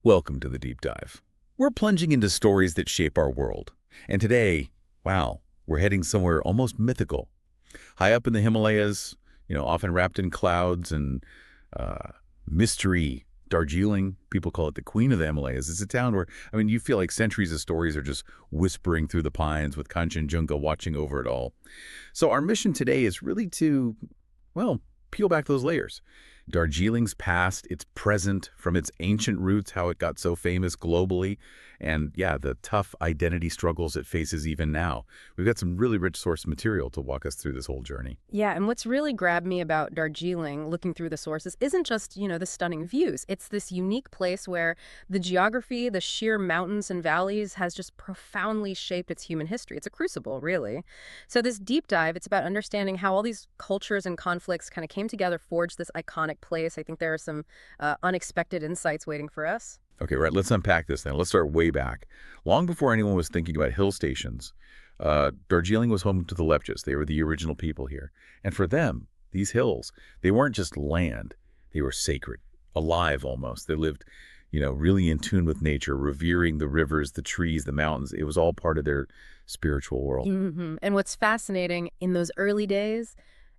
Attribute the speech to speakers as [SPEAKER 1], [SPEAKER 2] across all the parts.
[SPEAKER 1] Welcome to the Deep Dive. We're plunging into stories that shape our world. And today, wow, we're heading somewhere almost mythical. High up in the Himalayas, often wrapped in clouds and mystery, Darjeeling, people call it the Queen of the Himalayas. It's a town where, you feel like centuries of stories are just whispering through the pines with Kanchenjunga watching over it all. So our mission today is really to, well, peel back those layers. Darjeeling's past, its present, from its ancient roots, how it got so famous globally, and yeah, the tough identity struggles it faces even now. We've got some really rich source material to walk us through this whole journey.
[SPEAKER 2] Yeah, and what's really grabbed me about Darjeeling, looking through the sources, isn't just, the stunning views. It's this unique place where the geography, the sheer mountains and valleys has just profoundly shaped its human history. It's a crucible, really. So this deep dive, it's about understanding how all these cultures and conflicts kind of came together, forged this iconic place. I think there are some unexpected insights waiting for us.
[SPEAKER 1] Okay, right, let's unpack this then. Let's start way back. Long before anyone was thinking about hill stations, Darjeeling was home to the Lepchas. They were the original people here. And for them, these hills, they weren't just land. They were sacred, alive almost. They lived, really in tune with nature, revering the rivers, the trees, the mountains. It was all part of their spiritual world.
[SPEAKER 2] And what's fascinating, in those early days,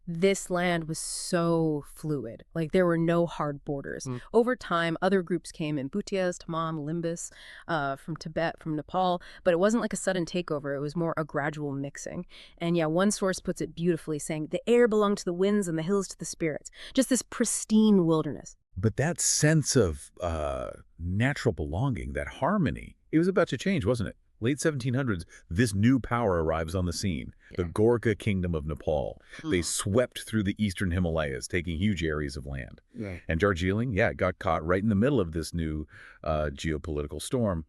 [SPEAKER 2] this land was so fluid. Like, there were no hard borders. Over time, other groups came in, Bhutias, Tamang, Limbus, from Tibet, from Nepal, but it wasn't like a sudden takeover. It was more a gradual mixing. And yeah, one source puts it beautifully, saying the air belonged to the winds and the hills to the spirits. Just this pristine wilderness.
[SPEAKER 1] But that sense of natural belonging, that harmony, it was about to change, wasn't it? Late 1700s, this new power arrives on the scene, the Gorkha Kingdom of Nepal. They swept through the eastern Himalayas, taking huge areas of land.
[SPEAKER 3] Right.
[SPEAKER 1] And Darjeeling, yeah, got caught right in the middle of this new geopolitical storm.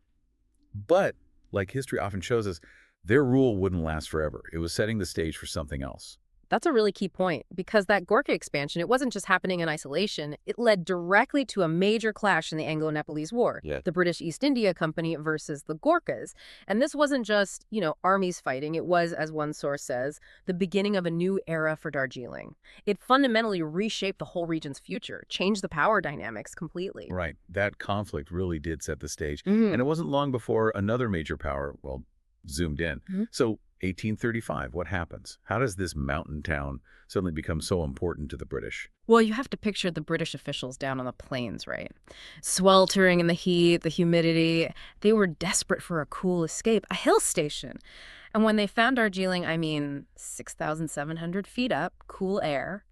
[SPEAKER 1] But, like history often shows us, their rule wouldn't last forever. It was setting the stage for something else.
[SPEAKER 2] That's a really key point, because that Gorkha expansion, it wasn't just happening in isolation. It led directly to a major clash in the Anglo-Nepalese War,
[SPEAKER 3] Yeah.
[SPEAKER 2] the British East India Company versus the Gorkhas. And this wasn't just, armies fighting. It was, as one source says, the beginning of a new era for Darjeeling. It fundamentally reshaped the whole region's future, changed the power dynamics completely.
[SPEAKER 1] Right. That conflict really did set the stage.
[SPEAKER 2] Mhm.
[SPEAKER 1] And it wasn't long before another major power, well, zoomed in. So 1835, what happens? How does this mountain town suddenly become so important to the British?
[SPEAKER 2] Well, you have to picture the British officials down on the plains, right? Sweltering in the heat, the humidity. They were desperate for a cool escape, a hill station. And when they found Darjeeling, 6,700 feet up, cool air.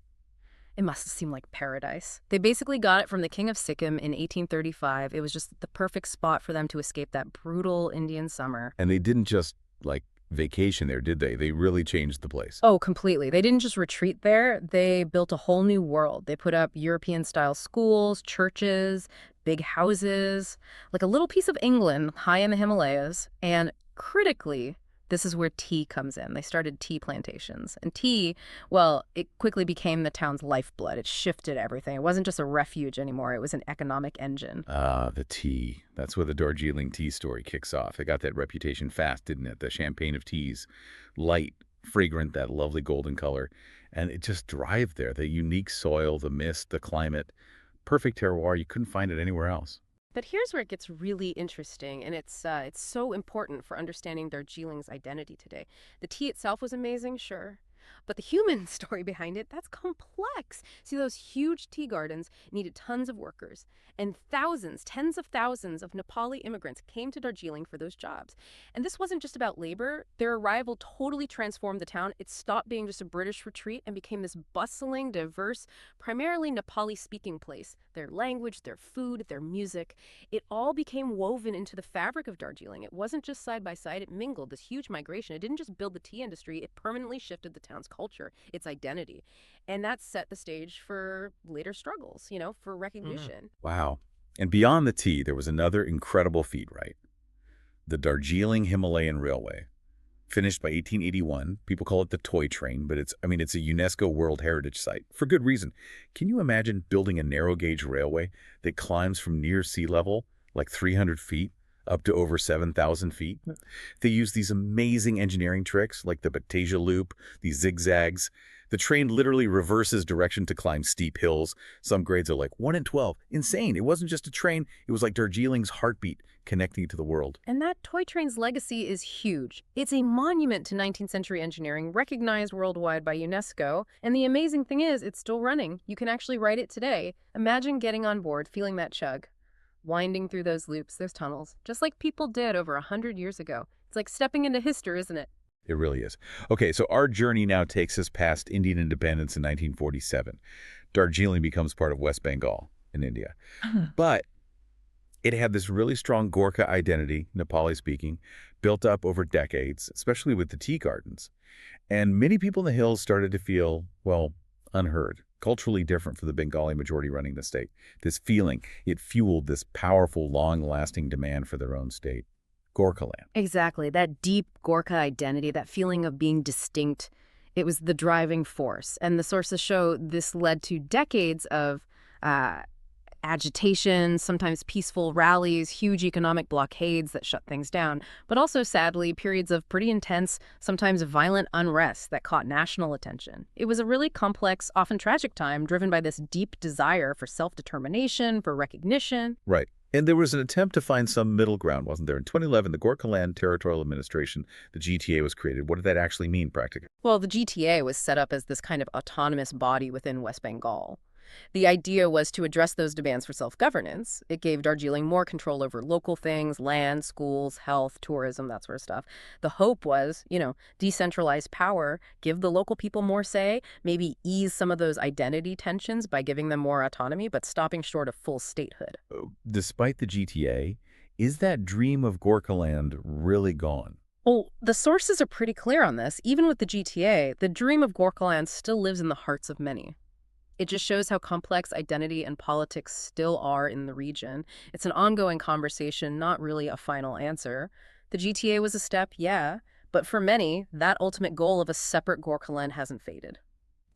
[SPEAKER 2] It must have seemed like paradise. They basically got it from the King of Sikkim in 1835. It was just the perfect spot for them to escape that brutal Indian summer.
[SPEAKER 1] And they didn't just, vacation there, did they? They really changed the place.
[SPEAKER 2] Oh, completely. They didn't just retreat there. They built a whole new world. They put up European-style schools, churches, big houses, like a little piece of England high in the Himalayas. And critically, this is where tea comes in. They started tea plantations. And tea, well, it quickly became the town's lifeblood. It shifted everything. It wasn't just a refuge anymore. It was an economic engine.
[SPEAKER 1] Ah, the tea. That's where the Darjeeling tea story kicks off. It got that reputation fast, didn't it? The champagne of teas. Light, fragrant, that lovely golden color. And it just thrived there. The unique soil, the mist, the climate. Perfect terroir. You couldn't find it anywhere else.
[SPEAKER 2] But here's where it gets really interesting, and it's so important for understanding Darjeeling's identity today. The tea itself was amazing, sure, but the human story behind it, that's complex. See, those huge tea gardens needed tons of workers, and thousands, tens of thousands of Nepali immigrants came to Darjeeling for those jobs. And this wasn't just about labor. Their arrival totally transformed the town. It stopped being just a British retreat and became this bustling, diverse, primarily Nepali-speaking place. Their language, their food, their music, it all became woven into the fabric of Darjeeling. It wasn't just side by side. It mingled, this huge migration. It didn't just build the tea industry. It permanently shifted the town's culture, its identity. And that set the stage for later struggles, for recognition.
[SPEAKER 1] Wow. And beyond the tea, there was another incredible feat, right? The Darjeeling Himalayan Railway. Finished by 1881. People call it the toy train, but it's a UNESCO World Heritage Site for good reason. Can you imagine building a narrow gauge railway that climbs from near sea level, like 300 feet, up to over 7,000 feet? They use these amazing engineering tricks like the Batasia Loop, these zigzags, The train literally reverses direction to climb steep hills. Some grades are like 1 in 12. Insane. It wasn't just a train. It was like Darjeeling's heartbeat connecting to the world.
[SPEAKER 2] And that toy train's legacy is huge. It's a monument to 19th century engineering, recognized worldwide by UNESCO. And the amazing thing is, it's still running. You can actually ride it today. Imagine getting on board, feeling that chug, winding through those loops, those tunnels, just like people did over 100 years ago. It's like stepping into history, isn't it?
[SPEAKER 1] It really is. Okay, so our journey now takes us past Indian independence in 1947. Darjeeling becomes part of West Bengal in India. But it had this really strong Gorkha identity, Nepali speaking, built up over decades, especially with the tea gardens. And many people in the hills started to feel, well, unheard, culturally different from the Bengali majority running the state. This feeling, it fueled this powerful, long-lasting demand for their own state, Gorkha land.
[SPEAKER 2] Exactly. That deep Gorkha identity, that feeling of being distinct, it was the driving force. And the sources show this led to decades of uh, agitation, sometimes peaceful rallies, huge economic blockades that shut things down, but also, sadly, periods of pretty intense, sometimes violent unrest that caught national attention. It was a really complex, often tragic time driven by this deep desire for self-determination, for recognition.
[SPEAKER 1] Right. And there was an attempt to find some middle ground, wasn't there? In 2011, the Gorkha Land Territorial Administration, the GTA, was created. What did that actually mean, practically?
[SPEAKER 2] Well, the GTA was set up as this kind of autonomous body within West Bengal. The idea was to address those demands for self-governance. It gave Darjeeling more control over local things, land, schools, health, tourism, that sort of stuff. The hope was, decentralize power, give the local people more say, maybe ease some of those identity tensions by giving them more autonomy, but stopping short of full statehood.
[SPEAKER 1] Despite the GTA, is that dream of Gorkha land really gone?
[SPEAKER 2] Well, the sources are pretty clear on this. Even with the GTA, the dream of Gorkhaland still lives in the hearts of many. It just shows how complex identity and politics still are in the region. It's an ongoing conversation, not really a final answer. The GTA was a step, yeah, but for many, that ultimate goal of a separate Gorkhaland hasn't faded.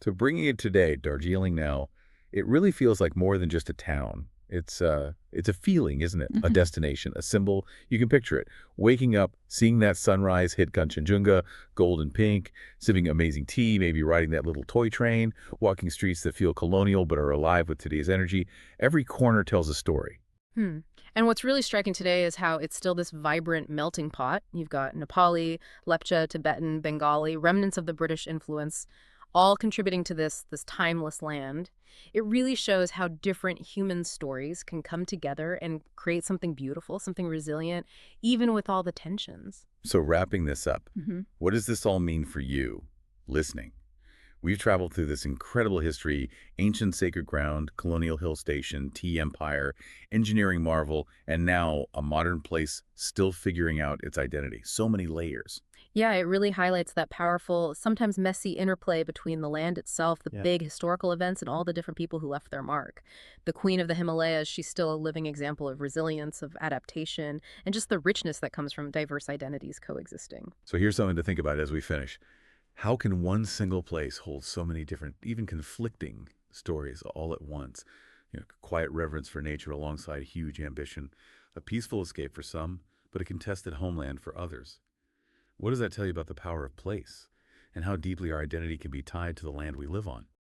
[SPEAKER 1] So bringing it today, Darjeeling now, it really feels like more than just a town. It's a feeling, isn't it? A destination, a symbol. You can picture it. Waking up, seeing that sunrise hit Kanchenjunga, golden pink, sipping amazing tea, maybe riding that little toy train, walking streets that feel colonial but are alive with today's energy. Every corner tells a story.
[SPEAKER 2] And what's really striking today is how it's still this vibrant melting pot. You've got Nepali, Lepcha, Tibetan, Bengali, remnants of the British influence, all contributing to this timeless land. It really shows how different human stories can come together and create something beautiful, something resilient, even with all the tensions.
[SPEAKER 1] So wrapping this up,
[SPEAKER 2] hmm
[SPEAKER 1] what does this all mean for you, listening? We've traveled through this incredible history, ancient sacred ground, colonial hill station, tea empire, engineering marvel, and now a modern place still figuring out its identity. So many layers.
[SPEAKER 2] Yeah, it really highlights that powerful, sometimes messy interplay between the land itself, the big historical events, and all the different people who left their mark. The Queen of the Himalayas, she's still a living example of resilience, of adaptation, and just the richness that comes from diverse identities coexisting.
[SPEAKER 1] So here's something to think about as we finish. How can one single place hold so many different, even conflicting stories all at once? Quiet reverence for nature alongside huge ambition, a peaceful escape for some, but a contested homeland for others. What does that tell you about the power of place and how deeply our identity can be tied to the land we live on?